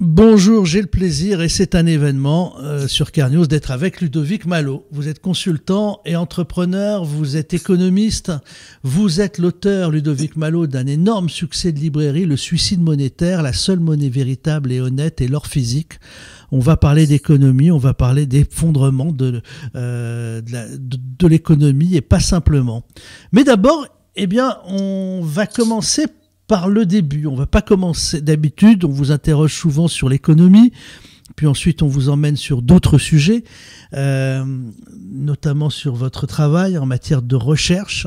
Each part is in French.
Bonjour, j'ai le plaisir, et c'est un événement sur Carnews, d'être avec Ludovic Malo. Vous êtes consultant et entrepreneur, vous êtes économiste, vous êtes l'auteur, Ludovic Malo, d'un énorme succès de librairie, Le Suicide monétaire, la seule monnaie véritable et honnête et l'or physique. On va parler d'économie, on va parler d'effondrement de l'économie, et pas simplement. Mais d'abord, on va commencer par le début. On va pas commencer d'habitude, on vous interroge souvent sur l'économie, puis ensuite on vous emmène sur d'autres sujets, notamment sur votre travail en matière de recherche.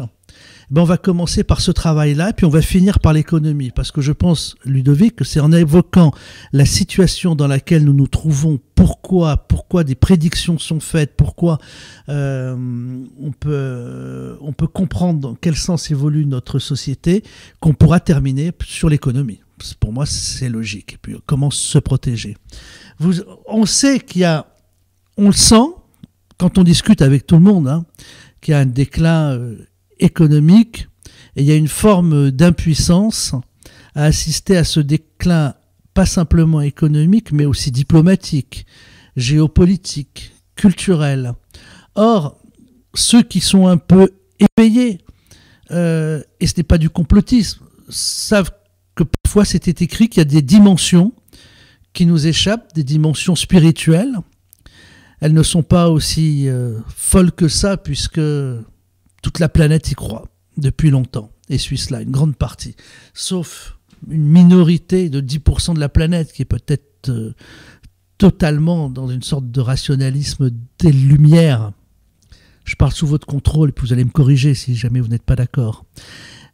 On va commencer par ce travail-là, puis on va finir par l'économie, parce que je pense, Ludovic, que c'est en évoquant la situation dans laquelle nous nous trouvons, pourquoi des prédictions sont faites, pourquoi on peut comprendre dans quel sens évolue notre société, qu'on pourra terminer sur l'économie. Pour moi, c'est logique. Et puis, comment se protéger. On sait on le sent, quand on discute avec tout le monde, qu'il y a un déclin économique, et il y a une forme d'impuissance à assister à ce déclin, pas simplement économique, mais aussi diplomatique, géopolitique, culturel. Or, ceux qui sont un peu éveillés, et ce n'est pas du complotisme, savent que parfois c'était écrit qu'il y a des dimensions qui nous échappent, des dimensions spirituelles. Elles ne sont pas aussi folles que ça, puisque toute la planète y croit depuis longtemps, et suit cela, une grande partie, sauf une minorité de 10% de la planète qui est peut-être totalement dans une sorte de rationalisme des Lumières. Je parle sous votre contrôle, et puis vous allez me corriger si jamais vous n'êtes pas d'accord.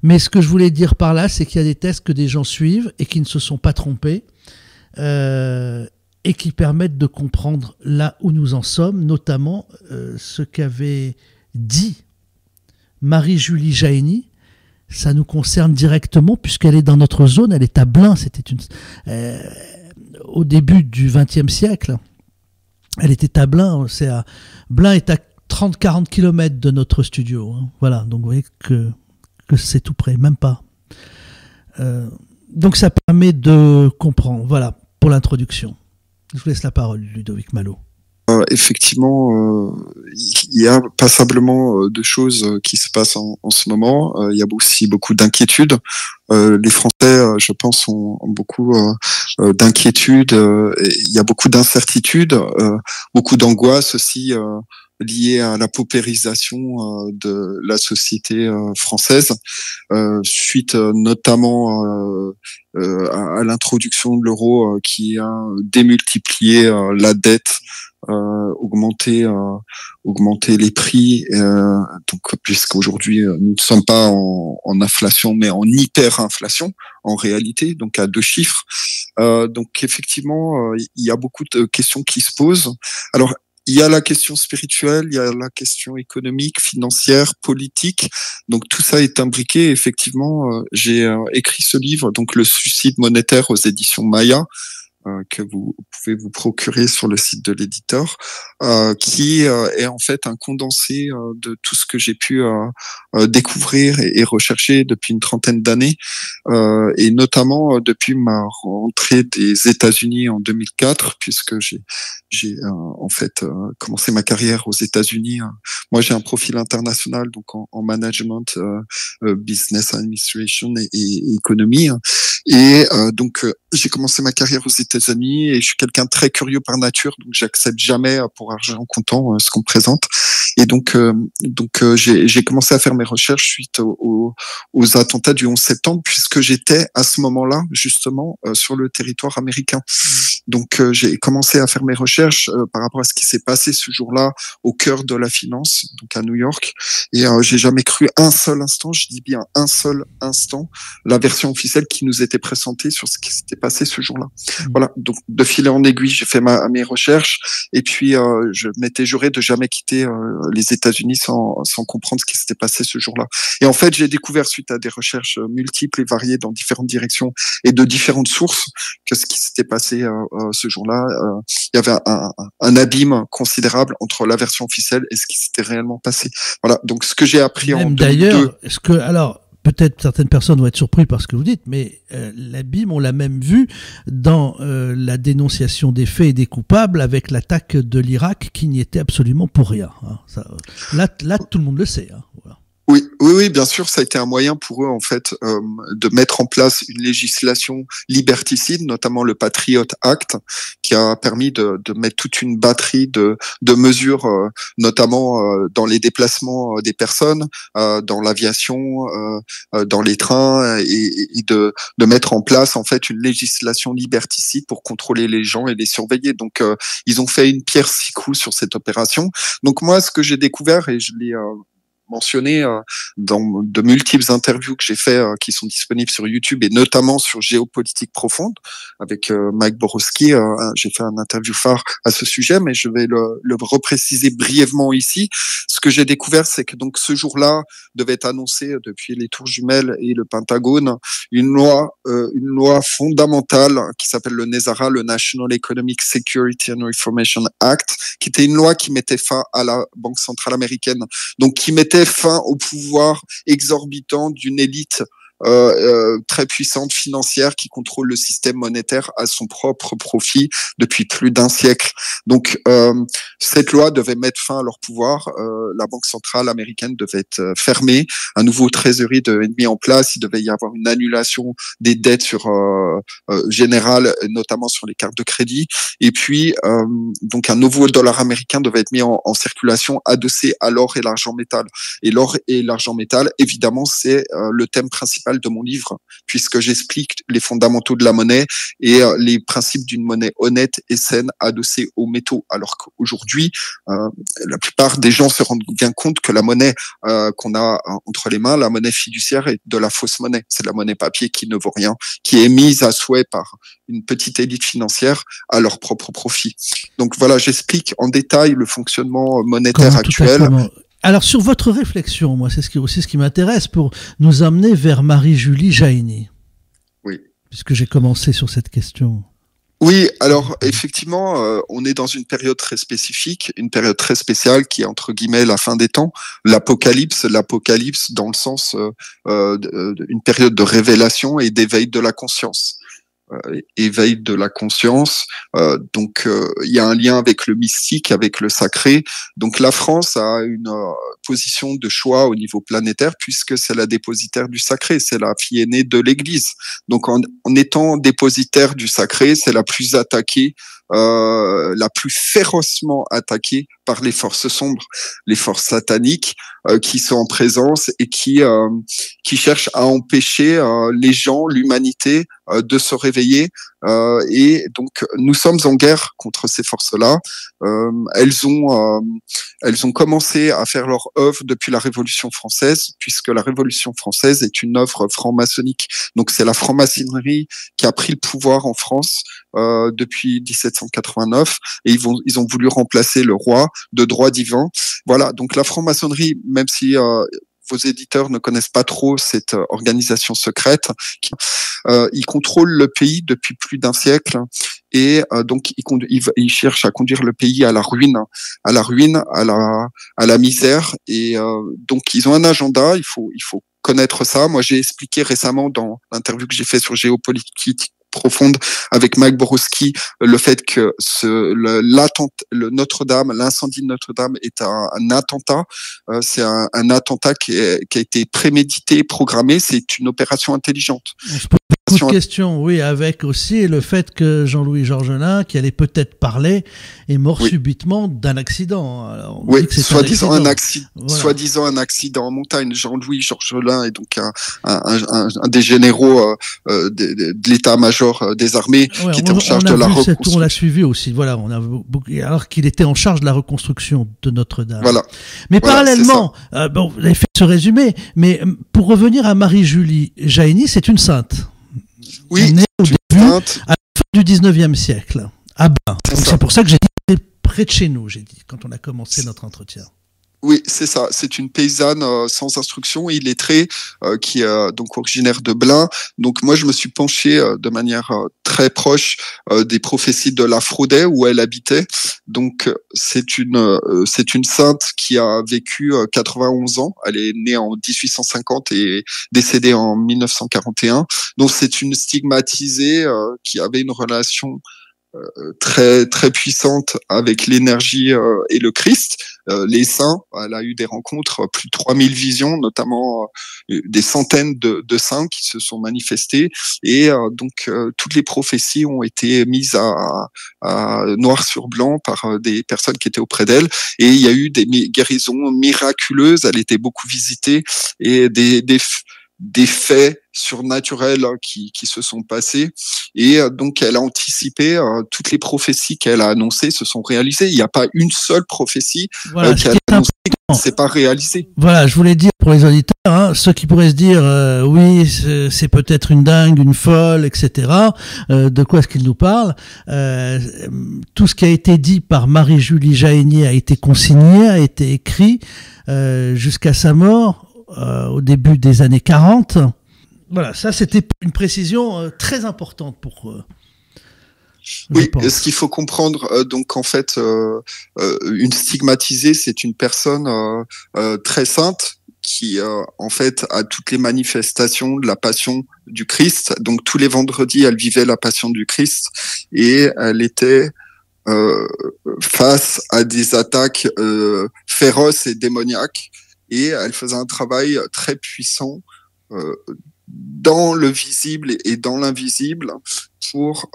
Mais ce que je voulais dire par là, c'est qu'il y a des tests que des gens suivent et qui ne se sont pas trompés, et qui permettent de comprendre là où nous en sommes, notamment ce qu'avait dit Marie-Julie Jahenny. Ça nous concerne directement puisqu'elle est dans notre zone, elle est à Blain. Au début du XXe siècle, elle était à Blain. Blain est à 30-40 km de notre studio. Voilà, donc vous voyez que c'est tout près, même pas. Donc ça permet de comprendre. Voilà, pour l'introduction. Je vous laisse la parole, Ludovic Malo. Effectivement, il y a passablement de choses qui se passent en ce moment. Il y a aussi beaucoup d'inquiétudes. Les Français, je pense, ont beaucoup d'inquiétudes. Il y a beaucoup d'incertitudes, beaucoup d'angoisse aussi liées à la paupérisation de la société française, suite notamment à l'introduction de l'euro qui a démultiplié la dette, augmenter les prix, donc puisqu'aujourd'hui nous ne sommes pas en inflation mais en hyperinflation en réalité, donc à 2 chiffres. Donc effectivement, il y a beaucoup de questions qui se posent. Alors il y a la question spirituelle, il y a la question économique, financière, politique. Donc tout ça est imbriqué. Effectivement, j'ai écrit ce livre, donc Le Suicide monétaire, aux éditions Maya, que vous pouvez vous procurer sur le site de l'éditeur, qui est en fait un condensé de tout ce que j'ai pu découvrir et rechercher depuis une trentaine d'années, et notamment depuis ma rentrée des États-Unis en 2004, puisque j'ai en fait commencé ma carrière aux États-Unis. Moi, j'ai un profil international, donc en management, business administration et économie. Et donc, j'ai commencé ma carrière aux États-Unis et je suis quelqu'un de très curieux par nature, donc j'accepte jamais pour argent comptant ce qu'on me présente. Et donc j'ai commencé à faire mes recherches suite aux attentats du 11 septembre, puisque j'étais à ce moment-là justement sur le territoire américain. Donc j'ai commencé à faire mes recherches par rapport à ce qui s'est passé ce jour-là au cœur de la finance, donc à New York. Et j'ai jamais cru un seul instant, je dis bien un seul instant, la version officielle qui nous était présentée sur ce qui s'était passé ce jour-là. Voilà, donc de fil en aiguille, j'ai fait mes recherches, et puis je m'étais juré de jamais quitter les États-Unis sans comprendre ce qui s'était passé ce jour-là. Et en fait, j'ai découvert, suite à des recherches multiples et variées dans différentes directions et de différentes sources, que ce qui s'était passé ce jour-là, il y avait un abîme considérable entre la version officielle et ce qui s'était réellement passé. Voilà, donc ce que j'ai appris Même en 2002... d'ailleurs, alors, peut-être certaines personnes vont être surprises par ce que vous dites, mais l'abîme, on l'a même vu dans la dénonciation des faits et des coupables avec l'attaque de l'Irak qui n'y était absolument pour rien. Hein. Ça, là, tout le monde le sait. Hein. Voilà. Oui, bien sûr, ça a été un moyen pour eux, en fait, de mettre en place une législation liberticide, notamment le Patriot Act, qui a permis de mettre toute une batterie de mesures, notamment dans les déplacements des personnes, dans l'aviation, dans les trains, et de mettre en place, en fait, une législation liberticide pour contrôler les gens et les surveiller. Donc, ils ont fait une pierre six coups sur cette opération. Donc, moi, ce que j'ai découvert, et je l'ai mentionné dans de multiples interviews que j'ai fait qui sont disponibles sur YouTube et notamment sur Géopolitique profonde avec Mike Borowski. J'ai fait un interview phare à ce sujet, mais je vais le repréciser brièvement ici. Ce que j'ai découvert, c'est que donc ce jour-là devait être annoncé depuis les Tours Jumelles et le Pentagone une loi fondamentale qui s'appelle le NESARA, le National Economic Security and Reformation Act, qui était une loi qui mettait fin à la Banque centrale américaine, donc qui mettait fin au pouvoir exorbitant d'une élite très puissante financière qui contrôle le système monétaire à son propre profit depuis plus d'un siècle. Donc cette loi devait mettre fin à leur pouvoir. La Banque centrale américaine devait être fermée, un nouveau trésorerie devait être mis en place, il devait y avoir une annulation des dettes sur générales, notamment sur les cartes de crédit, et puis donc un nouveau dollar américain devait être mis en circulation, adossé à l'or et l'argent métal. Et l'or et l'argent métal, évidemment, c'est le thème principal de mon livre, puisque j'explique les fondamentaux de la monnaie et les principes d'une monnaie honnête et saine adossée aux métaux. Alors qu'aujourd'hui, la plupart des gens se rendent bien compte que la monnaie qu'on a entre les mains, la monnaie fiduciaire, est de la fausse monnaie. C'est de la monnaie papier qui ne vaut rien, qui est mise à souhait par une petite élite financière à leur propre profit. Donc voilà, j'explique en détail le fonctionnement monétaire actuel. Alors, sur votre réflexion, moi, c'est aussi ce qui m'intéresse pour nous amener vers Marie-Julie Jaïni. Oui. Puisque j'ai commencé sur cette question. Oui, alors effectivement, on est dans une période très spécifique, une période très spéciale qui est entre guillemets la fin des temps, l'apocalypse dans le sens une période de révélation et d'éveil de la conscience. Éveil de la conscience. Donc, il y a un lien avec le mystique, avec le sacré. Donc, la France a une position de choix au niveau planétaire puisque c'est la dépositaire du sacré, c'est la fille aînée de l'Église. Donc, en étant dépositaire du sacré, c'est la plus attaquée, la plus férocement attaquée par les forces sombres, les forces sataniques qui sont en présence et qui cherchent à empêcher les gens, l'humanité, de se réveiller. Et donc, nous sommes en guerre contre ces forces-là. Elles ont commencé à faire leur œuvre depuis la Révolution française, puisque la Révolution française est une œuvre franc-maçonnique. Donc, c'est la franc-maçonnerie qui a pris le pouvoir en France depuis 1789, et ils ont voulu remplacer le roi de droit divin. Voilà. Donc, la franc-maçonnerie, même si vos éditeurs ne connaissent pas trop cette organisation secrète, ils contrôlent le pays depuis plus d'un siècle et donc ils cherchent à conduire le pays à la ruine, à la misère, et donc ils ont un agenda. Il faut connaître ça. Moi, j'ai expliqué récemment dans l'interview que j'ai fait sur Géopolitique profonde avec Mike Borowski le fait que le Notre-Dame, l'incendie de Notre-Dame est un attentat. C'est un attentat qui a été prémédité, programmé. C'est une opération intelligente. Beaucoup de questions, oui, avec aussi le fait que Jean-Louis Georgelin, qui allait peut-être parler, est mort subitement d'un accident. Alors, oui, soi-disant un accident en montagne. Jean-Louis Georgelin est donc un des généraux de l'état-major des armées qui était en charge de la reconstruction. On l'a suivi aussi, voilà, alors qu'il était en charge de la reconstruction de Notre-Dame. Voilà. Mais parallèlement, vous avez fait ce résumé, mais pour revenir à Marie-Julie Jaïni, c'est une sainte. Oui, née au début, à la fin du 19e siècle, à Bain. C'est pour ça que j'ai dit près de chez nous, j'ai dit, quand on a commencé notre entretien. Oui, c'est ça. C'est une paysanne sans instruction, illettrée, qui est donc originaire de Blain. Donc moi, je me suis penché de manière très proche des prophéties de la Fraudet où elle habitait. Donc c'est une sainte qui a vécu 91 ans. Elle est née en 1850 et décédée en 1941. Donc c'est une stigmatisée qui avait une relation très très puissante avec l'énergie et le Christ. Les saints, elle a eu des rencontres, plus de 3000 visions, notamment des centaines de saints qui se sont manifestés, et donc toutes les prophéties ont été mises à noir sur blanc par des personnes qui étaient auprès d'elle, et il y a eu des guérisons miraculeuses. Elle était beaucoup visitée, et des faits surnaturels qui se sont passés, et donc elle a anticipé toutes les prophéties qu'elle a annoncées se sont réalisées. Il n'y a pas une seule prophétie Voilà, qu'elle a annoncée qui ne s'est pas réalisée. Voilà, je voulais dire pour les auditeurs, ceux qui pourraient se dire oui, c'est peut-être une dingue, une folle, etc. De quoi est-ce qu'il nous parle? Tout ce qui a été dit par Marie-Julie Jahénier a été consigné, a été écrit jusqu'à sa mort au début des années 40. Voilà, ça c'était une précision très importante pour... Oui, ce qu'il faut comprendre, donc en fait, une stigmatisée, c'est une personne très sainte qui en fait a toutes les manifestations de la passion du Christ. Donc tous les vendredis, elle vivait la passion du Christ, et elle était face à des attaques féroces et démoniaques, et elle faisait un travail très puissant dans le visible et dans l'invisible pour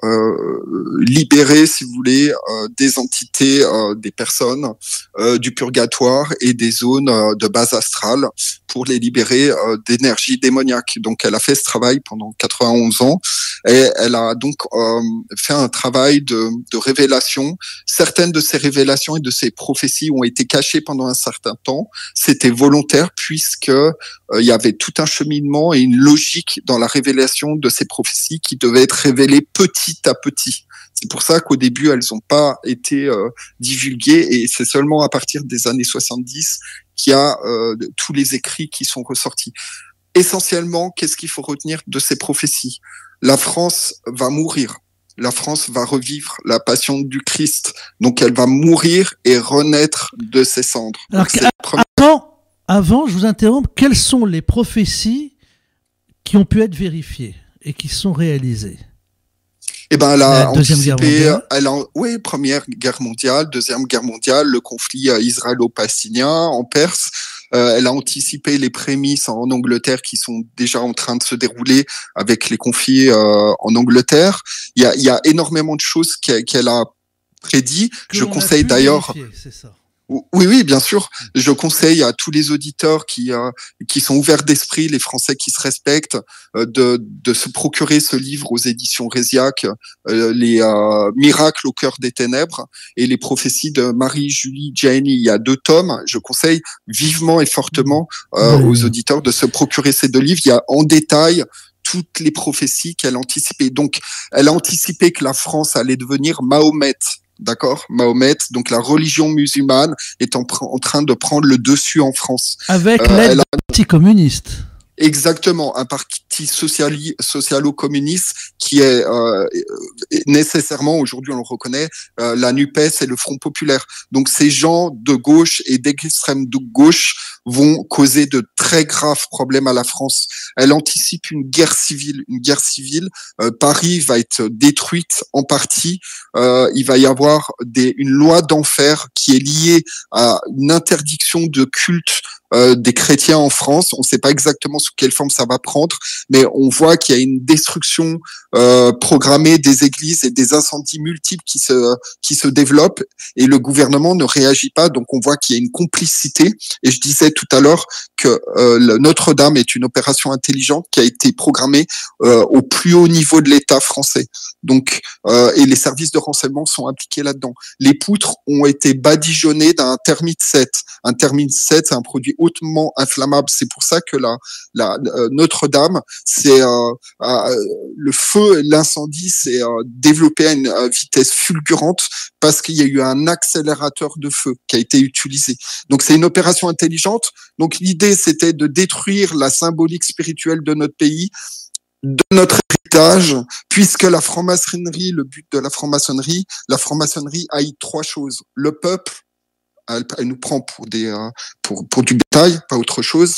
libérer, si vous voulez, des entités, des personnes du purgatoire et des zones de base astrale, pour les libérer d'énergie démoniaque. Donc elle a fait ce travail pendant 91 ans, et elle a donc fait un travail de révélation. Certaines de ces révélations et de ces prophéties ont été cachées pendant un certain temps. C'était volontaire, puisque il y avait tout un cheminement et une logique dans la révélation de ces prophéties qui devaient être révélées petit à petit. C'est pour ça qu'au début, elles n'ont pas été divulguées, et c'est seulement à partir des années 70 qu'il y a tous les écrits qui sont ressortis. Essentiellement, qu'est-ce qu'il faut retenir de ces prophéties? La France va mourir. La France va revivre la passion du Christ. Donc elle va mourir et renaître de ses cendres. Alors, avant, je vous interromps, quelles sont les prophéties qui ont pu être vérifiées et qui sont réalisées? Eh ben, elle a anticipé, oui, Première Guerre mondiale, Deuxième Guerre mondiale, le conflit israélo-palestinien en Perse. Elle a anticipé les prémices en Angleterre qui sont déjà en train de se dérouler avec les conflits en Angleterre. Il y a énormément de choses qu'elle a prédit. Je conseille d'ailleurs. C'est ça. Oui, oui, bien sûr. Je conseille à tous les auditeurs qui sont ouverts d'esprit, les Français qui se respectent, de se procurer ce livre aux éditions Résiac, les Miracles au cœur des ténèbres et les prophéties de Marie-Julie Jahénier. Il y a 2 tomes. Je conseille vivement et fortement aux auditeurs de se procurer ces 2 livres. Il y a en détail toutes les prophéties qu'elle a anticipées. Donc, elle a anticipé que la France allait devenir Mahomet. D'accord, Mahomet, donc la religion musulmane est en train de prendre le dessus en France. Avec l'aide du Parti communiste. Exactement, un parti socialo-communiste qui est nécessairement, aujourd'hui on le reconnaît, la NUPES et le Front populaire. Donc ces gens de gauche et d'extrême gauche vont causer de très graves problèmes à la France. Elle anticipe une guerre civile. Paris va être détruite en partie. Il va y avoir une loi d'enfer qui est liée à une interdiction de culte des chrétiens en France. On ne sait pas exactement sous quelle forme ça va prendre, mais on voit qu'il y a une destruction programmée des églises et des incendies multiples qui se développent, et le gouvernement ne réagit pas. Donc on voit qu'il y a une complicité, et je disais tout à l'heure que Notre-Dame est une opération intelligente qui a été programmée au plus haut niveau de l'État français. Donc, et les services de renseignement sont impliqués là-dedans. Les poutres ont été badigeonnées d'un thermite 7. Un thermite 7, c'est un produit hautement inflammable. C'est pour ça que Notre-Dame, c'est le feu, l'incendie s'est développé à une vitesse fulgurante parce qu'il y a eu un accélérateur de feu qui a été utilisé. Donc c'est une opération intelligente. Donc l'idée c'était de détruire la symbolique spirituelle de notre pays, de notre héritage, puisque la franc-maçonnerie, le but de la franc-maçonnerie haït trois choses. Le peuple, elle nous prend pour du bétail, pas autre chose.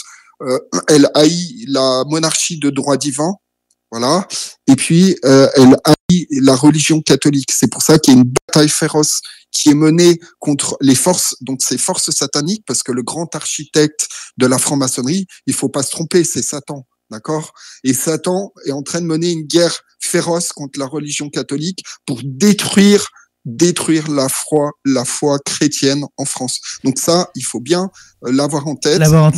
Elle haït la monarchie de droit divin, voilà. Et puis elle haït la religion catholique. C'est pour ça qu'il y a une bataille féroce qui est menée contre les forces, donc ces forces sataniques, parce que le grand architecte de la franc-maçonnerie, il faut pas se tromper, c'est Satan, d'accord? Et Satan est en train de mener une guerre féroce contre la religion catholique pour détruire la foi chrétienne en France. Donc ça, il faut bien l'avoir en tête. Alors,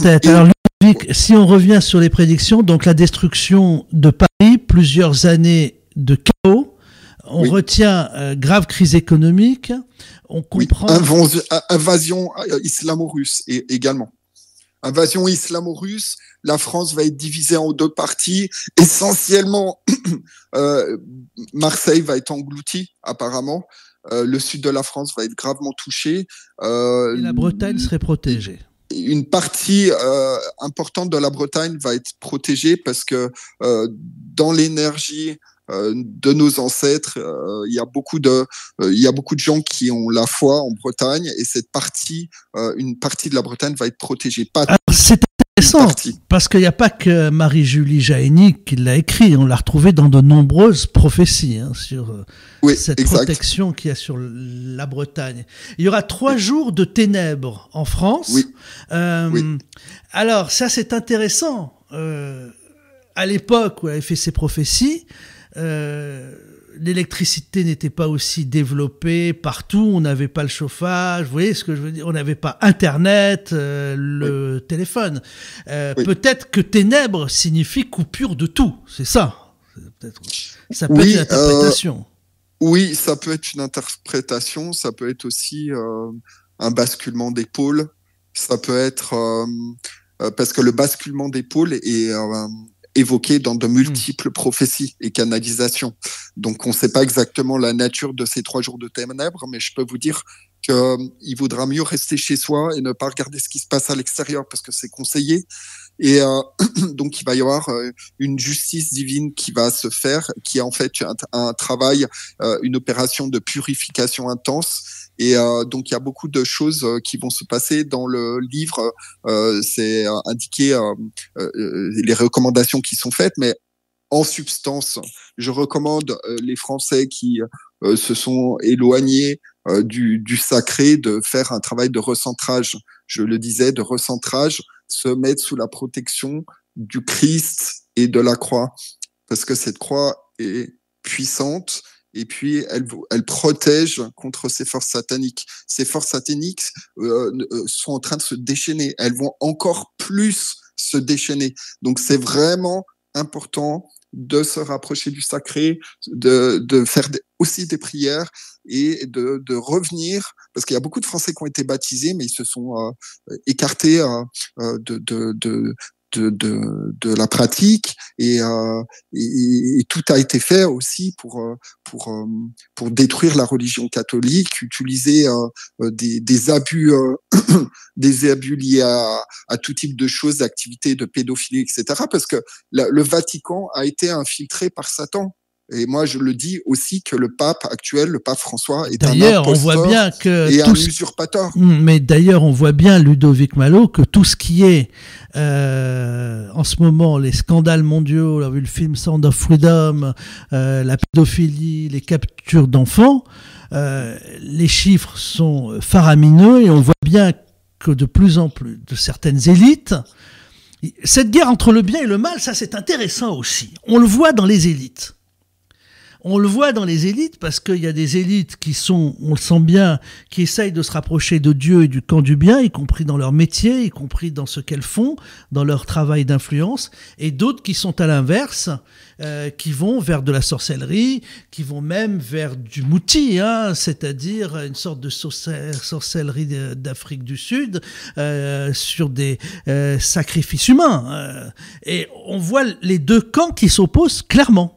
Ludovic, si on revient sur les prédictions, donc la destruction de Paris, plusieurs années de chaos, on retient grave crise économique, on comprend... Invasion islamo-russe également. Invasion islamo-russe, la France va être divisée en deux parties. Essentiellement, Marseille va être englouti, apparemment. Le sud de la France va être gravement touché. Et la Bretagne serait protégée. Une partie importante de la Bretagne va être protégée parce que dans l'énergie de nos ancêtres, il y a beaucoup de gens qui ont la foi en Bretagne et une partie de la Bretagne va être protégée. C'est intéressant parce qu'il n'y a pas que Marie-Julie Jahenny qui l'a écrit, on l'a retrouvé dans de nombreuses prophéties sur cette protection qu'il y a sur la Bretagne. Il y aura 3 jours de ténèbres en France. Alors ça c'est intéressant. À l'époque où elle avait fait ses prophéties, l'électricité n'était pas aussi développée partout, on n'avait pas le chauffage, vous voyez ce que je veux dire, on n'avait pas Internet, le téléphone. Peut-être que ténèbres signifie coupure de tout, c'est ça. Ça peut être une interprétation. Oui, ça peut être une interprétation, ça peut être aussi un basculement des pôles, ça peut être parce que le basculement des pôles est évoqué dans de multiples prophéties et canalisations. Donc, on ne sait pas exactement la nature de ces 3 jours de ténèbres, mais je peux vous dire qu'il vaudra mieux rester chez soi et ne pas regarder ce qui se passe à l'extérieur parce que c'est conseillé. Et donc, il va y avoir une justice divine qui va se faire, qui est en fait un travail, une opération de purification intense. Et donc, il y a beaucoup de choses qui vont se passer dans le livre. C'est indiqué les recommandations qui sont faites, mais en substance, je recommande les Français qui se sont éloignés du sacré de faire un travail de recentrage. Je le disais, de recentrage, se mettre sous la protection du Christ et de la croix, parce que cette croix est puissante. Et puis, elle protège contre ces forces sataniques. Ces forces sataniques sont en train de se déchaîner. Elles vont encore plus se déchaîner. Donc, c'est vraiment important de se rapprocher du sacré, de faire aussi des prières et de revenir, parce qu'il y a beaucoup de Français qui ont été baptisés, mais ils se sont écartés de la pratique et tout a été fait aussi pour détruire la religion catholique, utiliser des abus des abus liés à tout type de choses, d'activités de pédophilie, etc. Parce que le Vatican a été infiltré par Satan. Et moi, je le dis aussi que le pape actuel, le pape François, est un imposteur on voit bien que et un usurpateur. Mais d'ailleurs, on voit bien, Ludovic Malo, que tout ce qui est en ce moment, les scandales mondiaux, on a vu le film Sound of Freedom, la pédophilie, les captures d'enfants, les chiffres sont faramineux et on voit bien que de plus en plus de certaines élites, cette guerre entre le bien et le mal, ça c'est intéressant aussi. On le voit dans les élites. On le voit dans les élites, parce qu'il y a des élites qui sont, on le sent bien, qui essayent de se rapprocher de Dieu et du camp du bien, y compris dans leur métier, y compris dans ce qu'elles font, dans leur travail d'influence, et d'autres qui sont à l'inverse, qui vont vers de la sorcellerie, qui vont même vers du mouti, hein, c'est-à-dire une sorte de sorcellerie d'Afrique du Sud, sur des sacrifices humains. Et on voit les deux camps qui s'opposent clairement.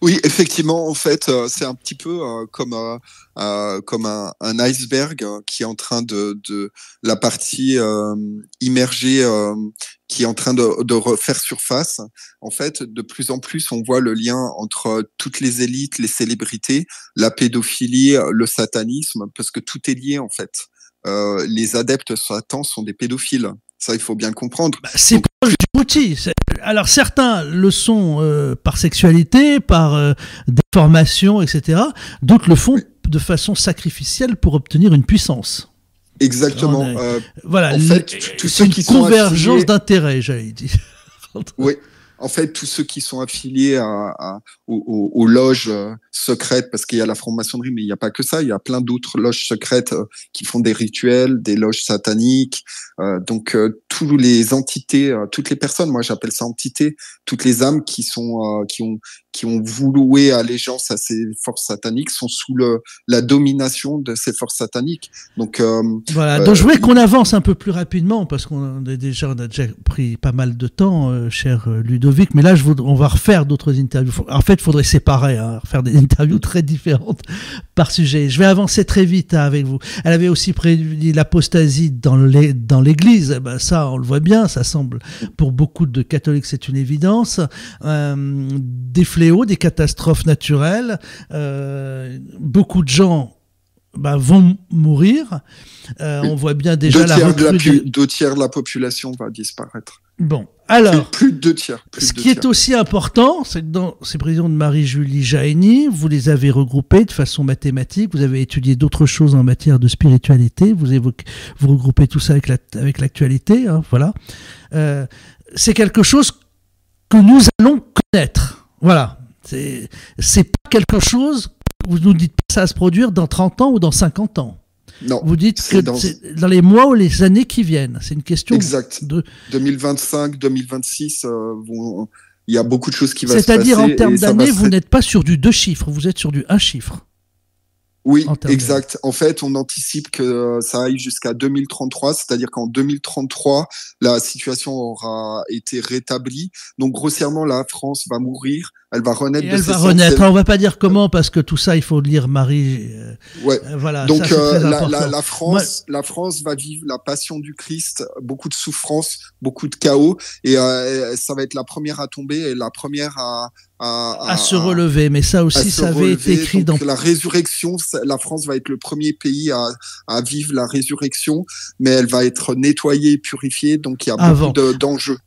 Oui, effectivement, en fait, c'est un petit peu comme un iceberg qui est en train de la partie immergée qui est en train de refaire surface. En fait, de plus en plus, on voit le lien entre toutes les élites, les célébrités, la pédophilie, le satanisme, parce que tout est lié en fait. Les adeptes Satan sont des pédophiles. Ça, il faut bien le comprendre. C'est proche du mouti. Alors certains le sont par sexualité, par déformation, etc. D'autres le font de façon sacrificielle pour obtenir une puissance. Exactement. Voilà, en fait, c'est une convergence d'intérêts, j'allais dire. Oui. En fait, tous ceux qui sont affiliés aux loges secrètes, parce qu'il y a la franc-maçonnerie, mais il n'y a pas que ça, il y a plein d'autres loges secrètes qui font des rituels, des loges sataniques. Donc, tous les entités, toutes les personnes, moi j'appelle ça entités, toutes les âmes qui ont voué allégeance à ces forces sataniques sont sous la domination de ces forces sataniques. Donc, voilà. Donc, je voulais qu'on avance un peu plus rapidement parce qu'on a déjà pris pas mal de temps, cher Ludovic. Mais là, on va refaire d'autres interviews. En fait, il faudrait séparer, hein, faire des interviews très différentes par sujet. Je vais avancer très vite avec vous. Elle avait aussi prédit l'apostasie dans l'Église. Ben, ça, on le voit bien. Ça semble, pour beaucoup de catholiques, c'est une évidence. Des fléaux, des catastrophes naturelles. Beaucoup de gens vont mourir. On voit bien déjà deux tiers de la population va disparaître. Bon, alors, plus de 2 tiers. Ce qui est aussi important, c'est que dans ces prévisions de Marie-Julie Jahenny, vous les avez regroupées de façon mathématique, vous avez étudié d'autres choses en matière de spiritualité, vous regroupez tout ça avec l'actualité, hein, voilà. C'est quelque chose que nous allons connaître, voilà. C'est pas quelque chose, vous nous dites pas ça va se produire dans 30 ans ou dans 50 ans. Non, vous dites que c'est dans les mois ou les années qui viennent. C'est une question de 2025, 2026. Il y a beaucoup de choses qui vont se passer. C'est-à-dire en termes d'années, vous n'êtes pas sur du 2 chiffres, vous êtes sur du 1 chiffre. Oui, exact. En fait, on anticipe que ça aille jusqu'à 2033, c'est-à-dire qu'en 2033, la situation aura été rétablie. Donc, grossièrement, la France va mourir, elle va renaître. Elle va renaître. On va pas dire comment, parce que tout ça, il faut lire Marie. Ouais. Voilà. Donc, la France va vivre la passion du Christ, beaucoup de souffrance, beaucoup de chaos, et ça va être la première à tomber et la première à se relever. Mais ça aussi, ça avait été écrit dans la résurrection. La France va être le premier pays à vivre la résurrection, mais elle va être nettoyée, purifiée, donc il y a beaucoup d'enjeux.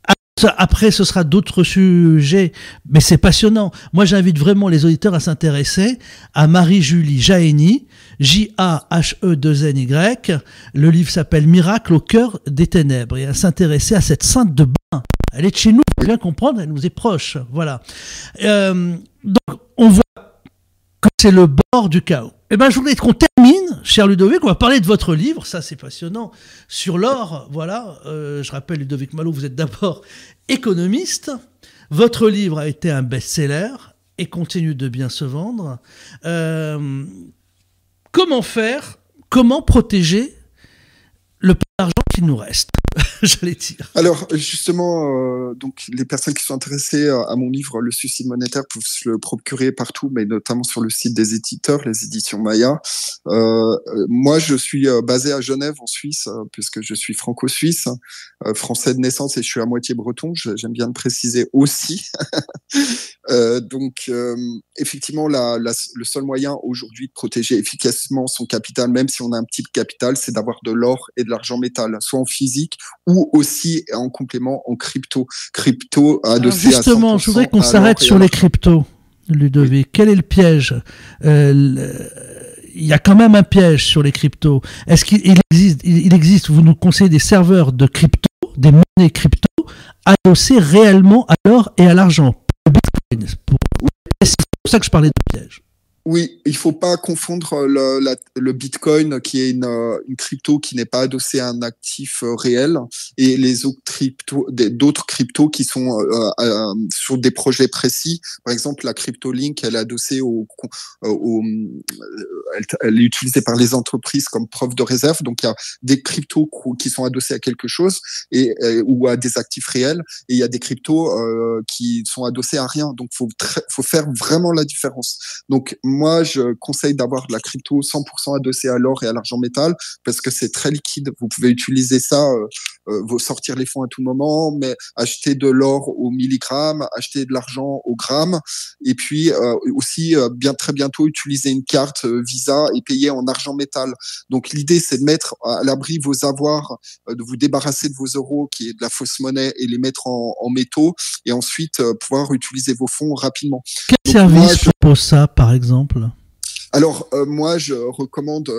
Après, ce sera d'autres sujets, mais c'est passionnant. Moi, j'invite vraiment les auditeurs à s'intéresser à Marie-Julie Jahenny, J-A-H-E-2-N-Y. Le livre s'appelle Miracle au cœur des ténèbres, et à s'intéresser à cette sainte de bain. Elle est de chez nous, pour bien comprendre, elle nous est proche. Voilà. Donc, on voit que c'est le bord du chaos. Eh ben, je voudrais qu'on termine, cher Ludovic, on va parler de votre livre, ça c'est passionnant, sur l'or, voilà, je rappelle Ludovic Malo, vous êtes d'abord économiste, votre livre a été un best-seller et continue de bien se vendre. Comment faire, comment protéger le peu d'argent qu'il nous reste, j'allais dire. Alors justement, donc les personnes qui sont intéressées à mon livre Le Suicide monétaire peuvent se le procurer partout, mais notamment sur le site des éditeurs, les éditions Maya. Moi, je suis basé à Genève, en Suisse, puisque je suis franco-suisse, français de naissance et je suis à moitié breton. J'aime bien le préciser aussi. Donc, effectivement, le seul moyen aujourd'hui de protéger efficacement son capital, même si on a un petit capital, c'est d'avoir de l'or et de l'argent métal, soit en physique ou aussi en complément en crypto. Crypto adossé à 100%. Justement, je voudrais qu'on s'arrête sur les cryptos, Ludovic. Oui. Quel est le piège? Il y a quand même un piège sur les cryptos. Est-ce qu'il existe, vous nous conseillez des serveurs de crypto, des monnaies crypto, adossées réellement à l'or et à l'argent? pour ça que je parlais de piège. Oui, il faut pas confondre le Bitcoin, qui est une crypto qui n'est pas adossée à un actif réel, et les autres d'autres cryptos qui sont sur des projets précis. Par exemple, la CryptoLink, elle est adossée elle est utilisée par les entreprises comme preuve de réserve. Donc, il y a des cryptos qui sont adossés à quelque chose ou à des actifs réels, et il y a des cryptos qui sont adossés à rien. Donc, faut faire vraiment la différence. Donc, moi, je conseille d'avoir de la crypto 100% adossée à l'or et à l'argent métal, parce que c'est très liquide. Vous pouvez utiliser ça, sortir les fonds à tout moment, mais acheter de l'or au milligramme, acheter de l'argent au gramme, et puis aussi très bientôt utiliser une carte Visa et payer en argent métal. Donc l'idée, c'est de mettre à l'abri vos avoirs, de vous débarrasser de vos euros, qui est de la fausse monnaie, et les mettre en métaux, et ensuite pouvoir utiliser vos fonds rapidement. Quel service propose ça, par exemple ? Alors, moi, je recommande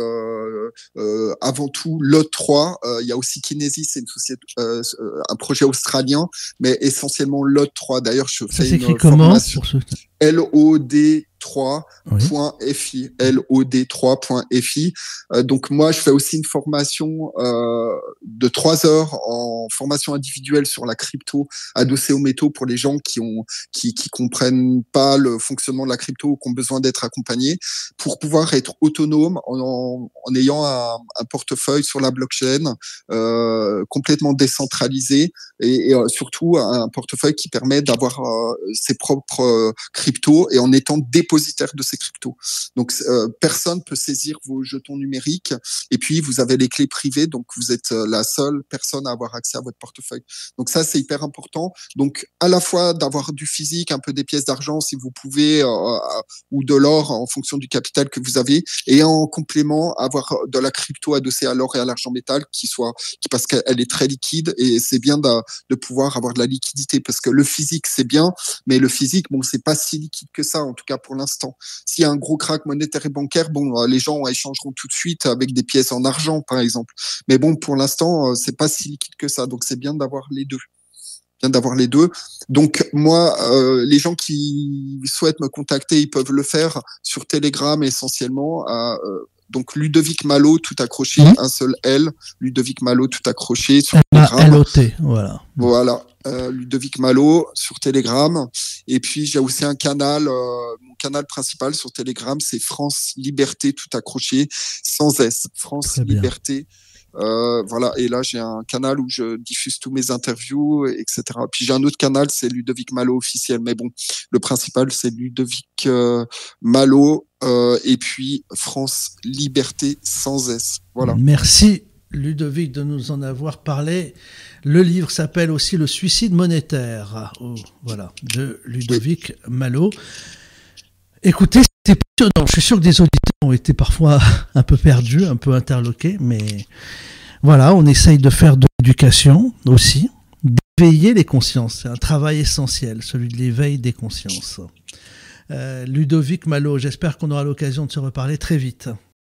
avant tout Lot3. Il y a aussi Kinesis, c'est une société, un projet australien, mais essentiellement Lot3. D'ailleurs, je fais une formation. LOD3.fi, LOD3.fi. Donc moi, je fais aussi une formation de 3 heures en formation individuelle sur la crypto adossée aux métaux, pour les gens qui comprennent pas le fonctionnement de la crypto ou qui ont besoin d'être accompagnés, pour pouvoir être autonome en ayant un portefeuille sur la blockchain complètement décentralisé, et surtout un portefeuille qui permet d'avoir ses propres cryptos, et en étant dépositaire de ces cryptos. Donc, personne peut saisir vos jetons numériques, et puis vous avez les clés privées, donc vous êtes la seule personne à avoir accès à votre portefeuille. Donc ça, c'est hyper important. Donc, à la fois d'avoir du physique, un peu des pièces d'argent si vous pouvez, ou de l'or en fonction du capital que vous avez, et en complément, avoir de la crypto adossée à l'or et à l'argent métal parce qu'elle est très liquide, et c'est bien de pouvoir avoir de la liquidité, parce que le physique, c'est bien, mais le physique, bon, c'est pas si liquide que ça, en tout cas pour l'instant. S'il y a un gros crack monétaire et bancaire, bon, les gens échangeront tout de suite avec des pièces en argent, par exemple. Mais bon, pour l'instant, c'est pas si liquide que ça. Donc, c'est bien d'avoir les deux. Donc, moi, les gens qui souhaitent me contacter, ils peuvent le faire sur Telegram essentiellement. Donc, Ludovic Malo, tout accroché, un seul L, Ludovic Malo, tout accroché sur Telegram. L-O-T, voilà. Voilà, Ludovic Malo sur Telegram. Et puis, j'ai aussi un canal, mon canal principal sur Telegram, c'est France Liberté, tout accroché, sans S. France Liberté. Voilà, et là j'ai un canal où je diffuse tous mes interviews, etc. Puis j'ai un autre canal, c'est Ludovic Malo officiel, mais bon, le principal c'est Ludovic Malo, et puis France Liberté sans S. Voilà. Merci Ludovic de nous en avoir parlé. Le livre s'appelle aussi Le suicide monétaire, voilà, de Ludovic Malo. Écoutez, c'était passionnant. Je suis sûr que des auditeurs ont été parfois un peu perdus, un peu interloqués, mais voilà, on essaye de faire de l'éducation aussi, d'éveiller les consciences. C'est un travail essentiel, celui de l'éveil des consciences. Ludovic Malo, j'espère qu'on aura l'occasion de se reparler très vite.